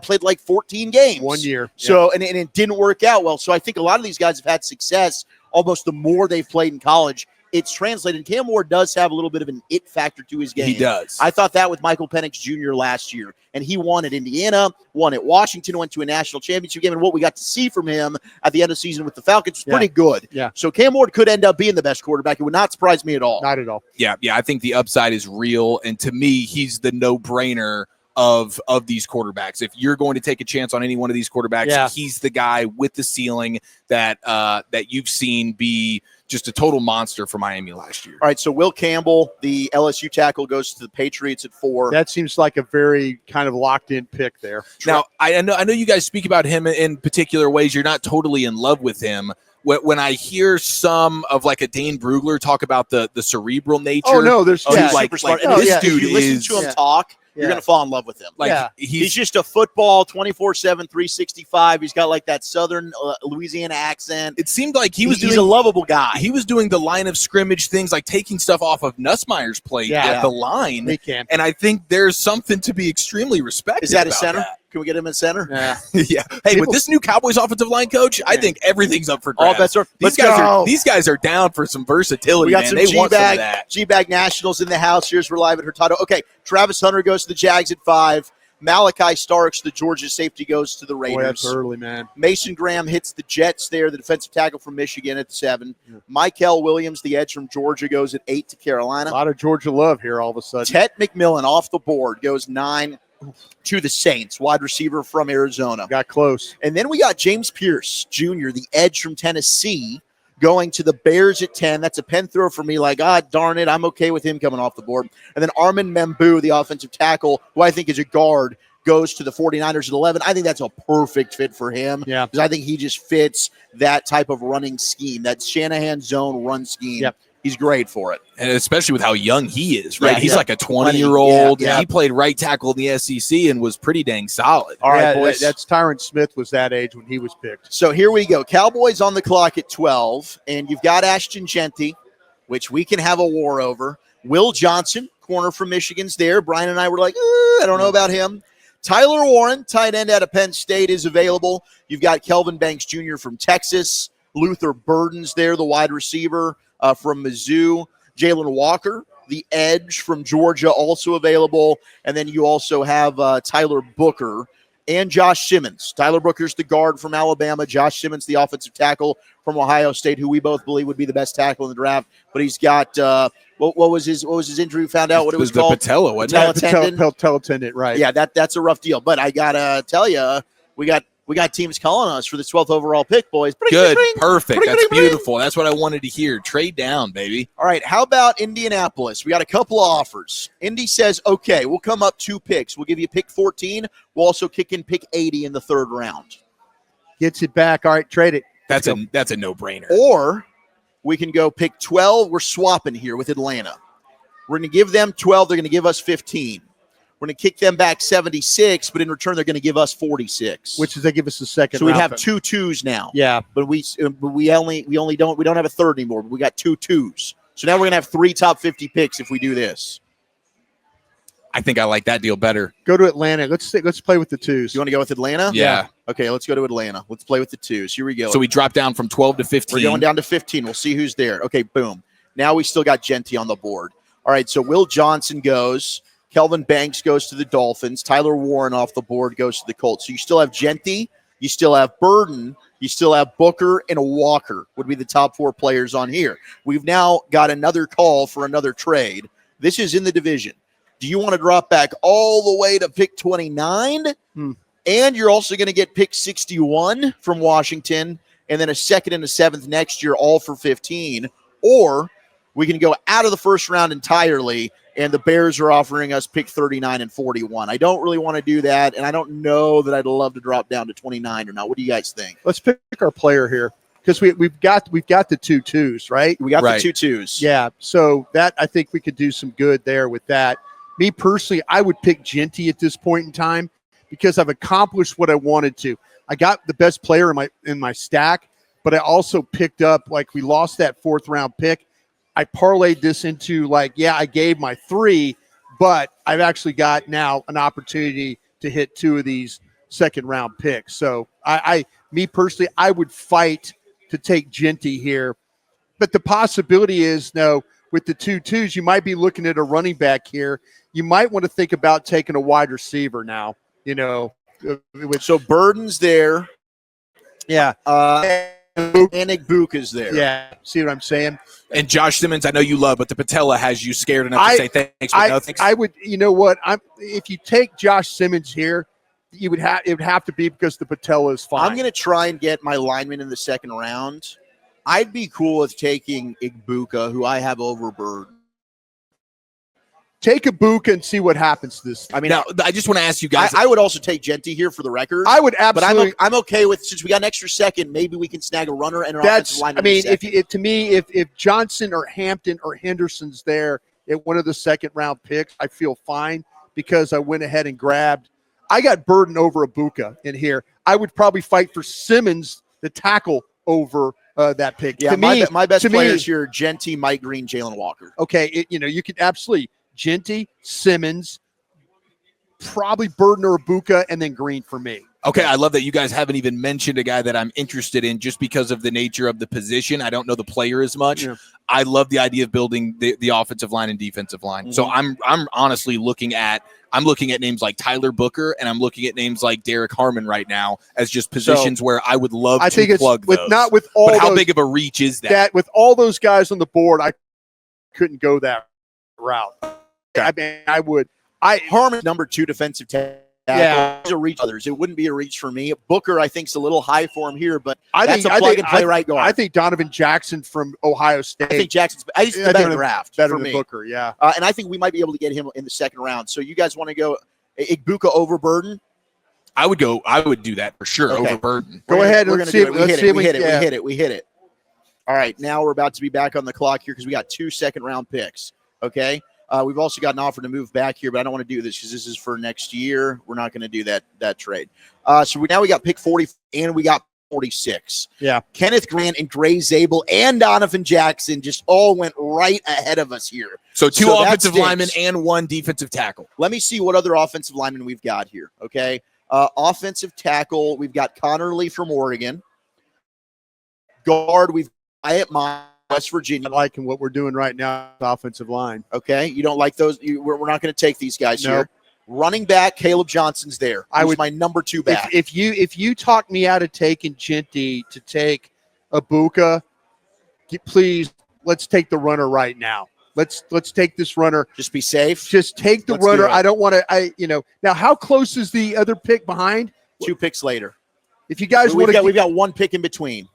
played like 14 games. 1 year. So and it didn't work out well. So I think a lot of these guys have had success almost the more they've played in college. It's translated. Cam Ward does have a little bit of an it factor to his game. He does. I thought that with Michael Penix Jr. last year. And he won at Indiana, won at Washington, went to a national championship game. And what we got to see from him at the end of the season with the Falcons was pretty good. So Cam Ward could end up being the best quarterback. It would not surprise me at all. Not at all. Yeah, I think the upside is real. And to me, he's the no-brainer of these quarterbacks. If you're going to take a chance on any one of these quarterbacks, he's the guy with the ceiling that you've seen be just a total monster for Miami last year. All right, so Will Campbell, the LSU tackle, goes to the Patriots at 4. That seems like a very kind of locked-in pick there. Now, I know you guys speak about him in particular ways. You're not totally in love with him. When I hear some of like a Dane Brugler talk about the cerebral nature. Oh, no, there's super smart. This dude if you listen to him talk, you're going to fall in love with him. He's just a football 24/7, 365. He's got like that southern Louisiana accent. It seemed like he's a lovable guy. He was doing the line of scrimmage things, like taking stuff off of Nussmeier's plate at the line. And I think there's something to be extremely respected. Is that a center? Can we get him in center? Yeah. Hey, with this new Cowboys offensive line coach, I think everything's up for grabs. All bets are. These guys are down for some versatility. We got man. some G-Bag Nationals in the house. Here's we're live at Hurtado. Okay, Travis Hunter goes to the Jags at 5. Malachi Starks, the Georgia safety, goes to the Raiders. Boy, that's early, man. Mason Graham hits the Jets there, the defensive tackle from Michigan at 7. Michael Williams, the edge from Georgia, goes at 8 to Carolina. A lot of Georgia love here all of a sudden. Tet McMillan off the board goes 9 to the Saints, wide receiver from Arizona. Got close. And then we got James Pierce Jr., the edge from Tennessee, going to the Bears at 10. That's a pen throw for me. Like, darn it, I'm okay with him coming off the board. And then Armin Membu, the offensive tackle, who I think is a guard, goes to the 49ers at 11. I think that's a perfect fit for him. Because I think he just fits that type of running scheme, that Shanahan zone run scheme. He's great for it. And especially with how young he is, right? He's like a 20-year-old. He played right tackle in the SEC and was pretty dang solid. All right, boys. That's Tyron Smith was that age when he was picked. So here we go. Cowboys on the clock at 12, and you've got Ashton Genty, which we can have a war over. Will Johnson, corner from Michigan's there. Bryan and I were like, I don't know about him. Tyler Warren, tight end out of Penn State, is available. You've got Kelvin Banks Jr. from Texas. Luther Burden's there, the wide receiver from Mizzou. Jalen Walker, the edge from Georgia, also available. And then you also have Tyler Booker and Josh Simmons. Tyler Booker's the guard from Alabama. Josh Simmons, the offensive tackle from Ohio State, who we both believe would be the best tackle in the draft. But he's got what was his injury? We found out what it was called. The patella, wasn't it? Patella tendon, right? Yeah, that's a rough deal. But I gotta tell you, we got teams calling us for the 12th overall pick, boys. Good, perfect. That's beautiful. That's what I wanted to hear. Trade down, baby. All right, how about Indianapolis? We got a couple of offers. Indy says, okay, we'll come up 2 picks. We'll give you pick 14. We'll also kick in pick 80 in the 3rd round. Gets it back. All right, trade it. That's a no-brainer. Or we can go pick 12. We're swapping here with Atlanta. We're going to give them 12. They're going to give us 15. We're going to kick them back 76, but in return, they're going to give us 46. Which is they give us the second. So we'd round have pick. 2 2s now. Yeah, but we don't have a third anymore. But we got 2 2s. So now we're going to have 3 top 50 picks if we do this. I think I like that deal better. Go to Atlanta. Let's play with the 2s. You want to go with Atlanta? Yeah. Okay, let's go to Atlanta. Let's play with the 2s. Here we go. So we drop down from 12 to 15. We're going down to 15. We'll see who's there. Okay, boom. Now we still got Genty on the board. All right, so Will Johnson goes. Kelvin Banks goes to the Dolphins. Tyler Warren off the board goes to the Colts. So you still have Genty, you still have Burden, you still have Booker, and a Walker would be the top 4 players on here. We've now got another call for another trade. This is in the division. Do you want to drop back all the way to pick 29? And you're also going to get pick 61 from Washington, and then a 2nd and a 7th next year, all for 15. Or we can go out of the 1st round entirely, and the Bears are offering us pick 39 and 41. I don't really want to do that, and I don't know that I'd love to drop down to 29 or not. What do you guys think? Let's pick our player here because we've got the 2 2s, right? We got the 2 2s. Yeah, so that I think we could do some good there with that. Me personally, I would pick Genty at this point in time because I've accomplished what I wanted to. I got the best player in my stack, but I also picked up, like, we lost that 4th round pick. I parlayed this into, like, yeah, I gave my 3, but I've actually got now an opportunity to hit 2 of these 2nd round picks. So me personally, I would fight to take Genty here. But the possibility is, no, with the 2 2s, you might be looking at a running back here. You might want to think about taking a wide receiver now, So Burden's there. Yeah. And Igbuka's there. Yeah. See what I'm saying? And Josh Simmons, I know you love, but the patella has you scared enough to say thanks, but no thanks. I would, you know what? If you take Josh Simmons here, it would have to be because the patella is fine. I'm going to try and get my lineman in the 2nd round. I'd be cool with taking Igbuka, who I have over Burden. Take Igbuka and see what happens to this. I mean, now, I just want to ask you guys. I would also take Genty here for the record. I would absolutely. But I'm okay with, since we got an extra 2nd, maybe we can snag a runner and an offensive lineman. I mean, if Johnson or Hampton or Henderson's there at one of the 2nd round picks, I feel fine because I went ahead and grabbed. I got Burden over Igbuka in here. I would probably fight for Simmons, the tackle, over that pick. Yeah, my best players here: Genty, Mike Green, Jalen Walker. Okay, you could absolutely Genty, Simmons, probably Burden or Igbuka, and then Green for me. Okay, I love that you guys haven't even mentioned a guy that I'm interested in just because of the nature of the position. I don't know the player as much. Yeah. I love the idea of building the offensive line and defensive line. Mm-hmm. So I'm honestly looking at names like Tyler Booker, and I'm looking at names like Derek Harmon right now as just positions where I would love to plug those. Not with all but how big of a reach is that? With all those guys on the board, I couldn't go that route. I mean, I would. Harmon's number 2 defensive tackle. Yeah, a reach others. It wouldn't be a reach for me. Booker, I think, is a little high for him here, but that's a plug and play right guard. I think Donovan Jackson from Ohio State. I think Jackson's. I just think better draft, better for than me. Booker. Yeah, and I think we might be able to get him in the 2nd round. So you guys want to go Igbuka over Burden? I would do that for sure over Burden. Go ahead. We're going to do it. We hit it. All right, now we're about to be back on the clock here because we got 2 2nd round picks. Okay. We've also got an offer to move back here, but I don't want to do this because this is for next year. We're not going to do that trade. So now we got pick 40 and we got 46. Yeah. Kenneth Grant and Gray Zabel and Donovan Jackson just all went right ahead of us here. So 2 offensive linemen and 1 defensive tackle. Let me see what other offensive linemen we've got here. Okay. Offensive tackle, we've got Connerly from Oregon. Guard, we've got Wyatt West Virginia. I liking what we're doing right now, offensive line. Okay, you don't like those? We're not going to take these guys No. here. Running back, Caleb Johnson's there. He's my number 2 back. If you talk me out of taking Genty to take Ibuka, please let's take the runner right now. Let's take this runner. Just be safe. Just take the runner. I don't want to. Now how close is the other pick behind? 2 picks later. If you guys want to, we've got 1 pick in between.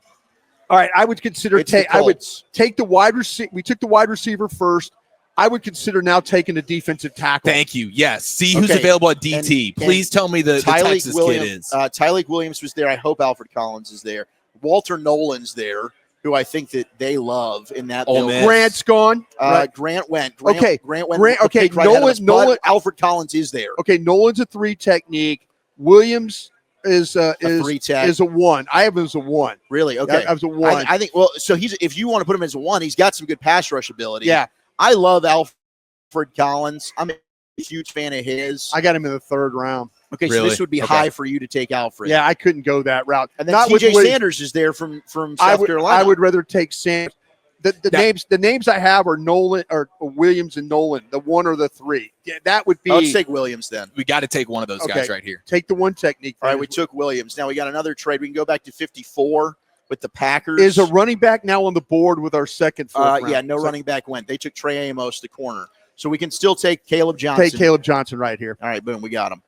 All right, I would consider I would take the wide receiver. We took the wide receiver first. I would consider now taking a defensive tackle. Thank you. Yes. See who's available at DT. Please tell me the Texas kid is. Tyleek Williams was there. I hope Alfred Collins is there. Walter Nolan's there, who I think that they love in that. Grant's gone. Right. Grant went. Grant went. Okay. Nolan. Alfred Collins is there. Okay. Nolan's a 3 technique. Williams is a 1. I have him as a 1. Really? Okay. I was a 1. I think. Well, so if you want to put him as a 1, he's got some good pass rush ability. Yeah. I love Alfred Collins. I'm a huge fan of his. I got him in the 3rd round. Okay, so this would be high for you to take Alfred. Yeah, I couldn't go that route. And then TJ Sanders is there from South Carolina. I would rather take Sanders. The names I have are Nolan or Williams and Nolan, the 1 or the 3. Yeah, that would be. Let's take Williams then. We got to take one of those guys right here. Take the 1 technique. All right, we took Williams. Now we got another trade. We can go back to 54 with the Packers. Is a running back now on the board with our 2nd, 4th round? Yeah, no running back went. They took Trey Amos, the corner. So we can still take Caleb Johnson. Take Caleb Johnson right here. All right, boom, we got him.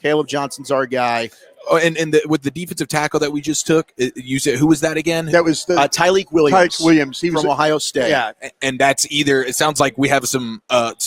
Caleb Johnson's our guy. Oh, and with the defensive tackle that we just took, you said who was that again? That was Tyleek Williams. Tyleek Williams. He was from Ohio State. Yeah, and that's either. It sounds like we have some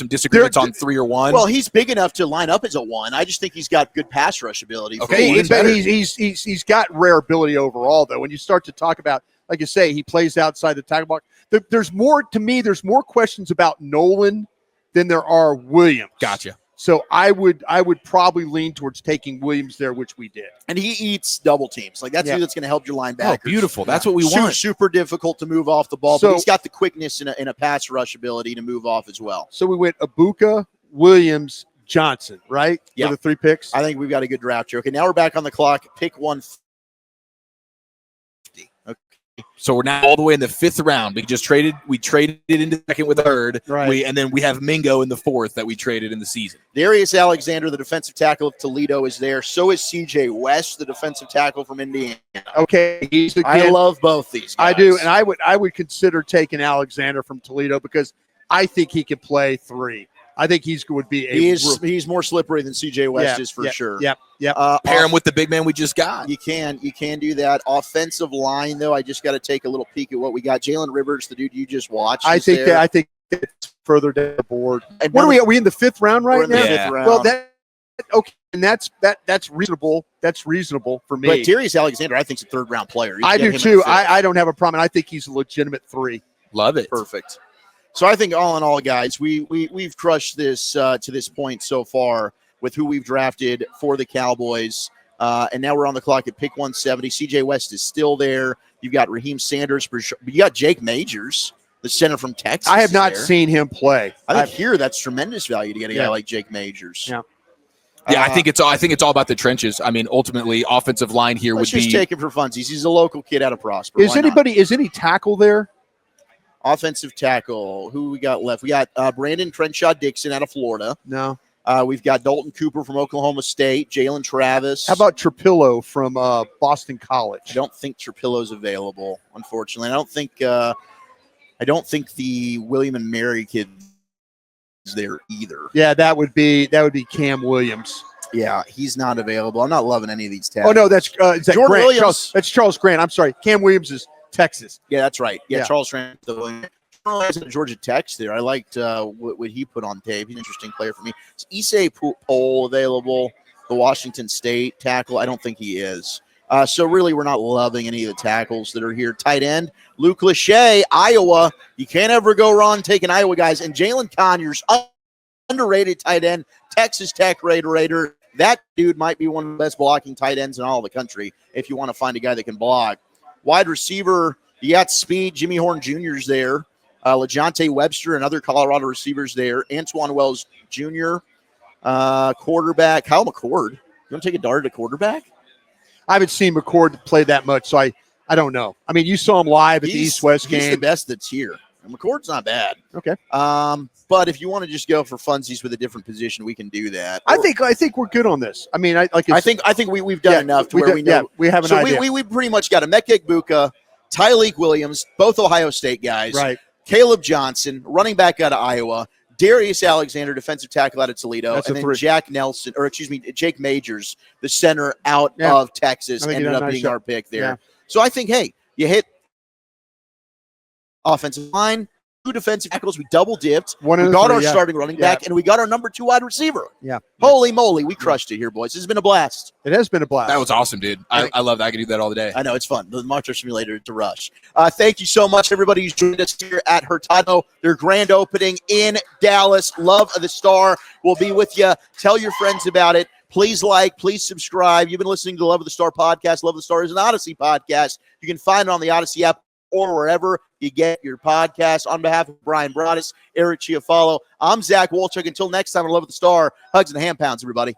disagreements on 3 or 1. Well, he's big enough to line up as a 1. I just think he's got good pass rush ability. Okay, he's got rare ability overall, though. When you start to talk about, like you say, he plays outside the tackle box. There's more to me. There's more questions about Nolan than there are Williams. Gotcha. So I would probably lean towards taking Williams there, which we did. And he eats double teams. Like that's who that's going to help your linebackers. Oh, beautiful. That's what we want. Super difficult to move off the ball, but he's got the quickness and a pass rush ability to move off as well. So we went Ibuka, Williams, Johnson, right? Yeah. For the 3 picks. I think we've got a good draft here. Okay, now we're back on the clock. Pick 150. Okay. So we're now all the way in the 5th round. We traded it into the 2nd with the 3rd. Right. And then we have Mingo in the 4th that we traded in the season. Darius Alexander, the defensive tackle of Toledo, is there. So is CJ West, the defensive tackle from Indiana. Okay. I love both these guys. I do, and I would consider taking Alexander from Toledo because I think he could play 3. I think he's he's more slippery than CJ West is for sure. Yep. Pair him with the big man we just got. You can do that. Offensive line though, I just got to take a little peek at what we got. Jalen Rivers, the dude you just watched. I think it's further down the board. And what are we? Are we in the 5th round right now? We're in the 5th round. Well, and that's reasonable. That's reasonable for me. But Darius Alexander, I think, is a 3rd round player. I do too. I don't have a problem. I think he's a legitimate 3. Love it. Perfect. So I think all in all, guys, we've crushed this to this point so far with who we've drafted for the Cowboys. And now we're on the clock at pick 170. CJ West is still there. You've got Raheem Sanders. You got Jake Majors, the center from Texas. I have not seen him play. I think here that's tremendous value to get a guy like Jake Majors. Yeah. Yeah, I think it's all about the trenches. I mean, ultimately, offensive line here would be. Let's just take him for funsies. He's a local kid out of Prosper. Is any tackle there? Offensive tackle. Who we got left? We got Brandon Crenshaw Dixon out of Florida. No. We've got Dalton Cooper from Oklahoma State. Jalen Travis. How about Trapillo from Boston College? I don't think Trapillo's available, unfortunately. I don't think the William and Mary kid is there either. Yeah, that would be Cam Williams. Yeah, he's not available. I'm not loving any of these tackles. Oh no, that's Jordan Grant. Williams. That's Charles Grant. I'm sorry, Cam Williams is Texas. Yeah, that's right. Yeah. Charles Grant. Georgia Tech's there. I liked what he put on tape. He's an interesting player for me. Is Issei Poole available? The Washington State tackle? I don't think he is. So really, we're not loving any of the tackles that are here. Tight end, Luke Lachey, Iowa. You can't ever go wrong taking Iowa guys. And Jalen Conyers, underrated tight end, Texas Tech Raider. That dude might be one of the best blocking tight ends in all the country if you want to find a guy that can block. Wide receiver, you got speed. Jimmy Horn Jr.'s there. LeJonte Webster and other Colorado receivers there. Antoine Wells Jr. Quarterback, Kyle McCord. You want to take a dart at quarterback? I haven't seen McCord play that much, so I don't know. I mean, you saw him live at the East-West game. He's the best that's here. And McCord's not bad. Okay. But if you want to just go for funsies with a different position, we can do that. I think we're good on this. I mean, I think we've done enough to where we know. Yeah, we have an idea. We pretty much got a Mecca Buka, Tyleek Williams, both Ohio State guys. Right. Caleb Johnson, running back out of Iowa. Darius Alexander, defensive tackle out of Toledo. That's and then three. Jake Majors, the center out of Texas, ended up being our pick there. Yeah. So I think, hey, you hit offensive line, 2 defensive tackles. We double dipped. We got our starting running back, and we got our number 2 wide receiver. Yeah. Holy moly, we crushed it here, boys. This has been a blast. It has been a blast. That was awesome, dude. I love that. I can do that all the day. I know, it's fun. The Monster Simulator to rush. Thank you so much, everybody who's joined us here at Hurtado, their grand opening in Dallas. Love of the Star will be with you. Tell your friends about it. Please like, please subscribe. You've been listening to the Love of the Star podcast. Love of the Star is an Audacy podcast. You can find it on the Audacy app or wherever you get your podcast. On behalf of Bryan Broaddus, Eric Chiafalo, I'm Zach Wolchuk. Until next time, I Love of the Star. Hugs and hand pounds, everybody.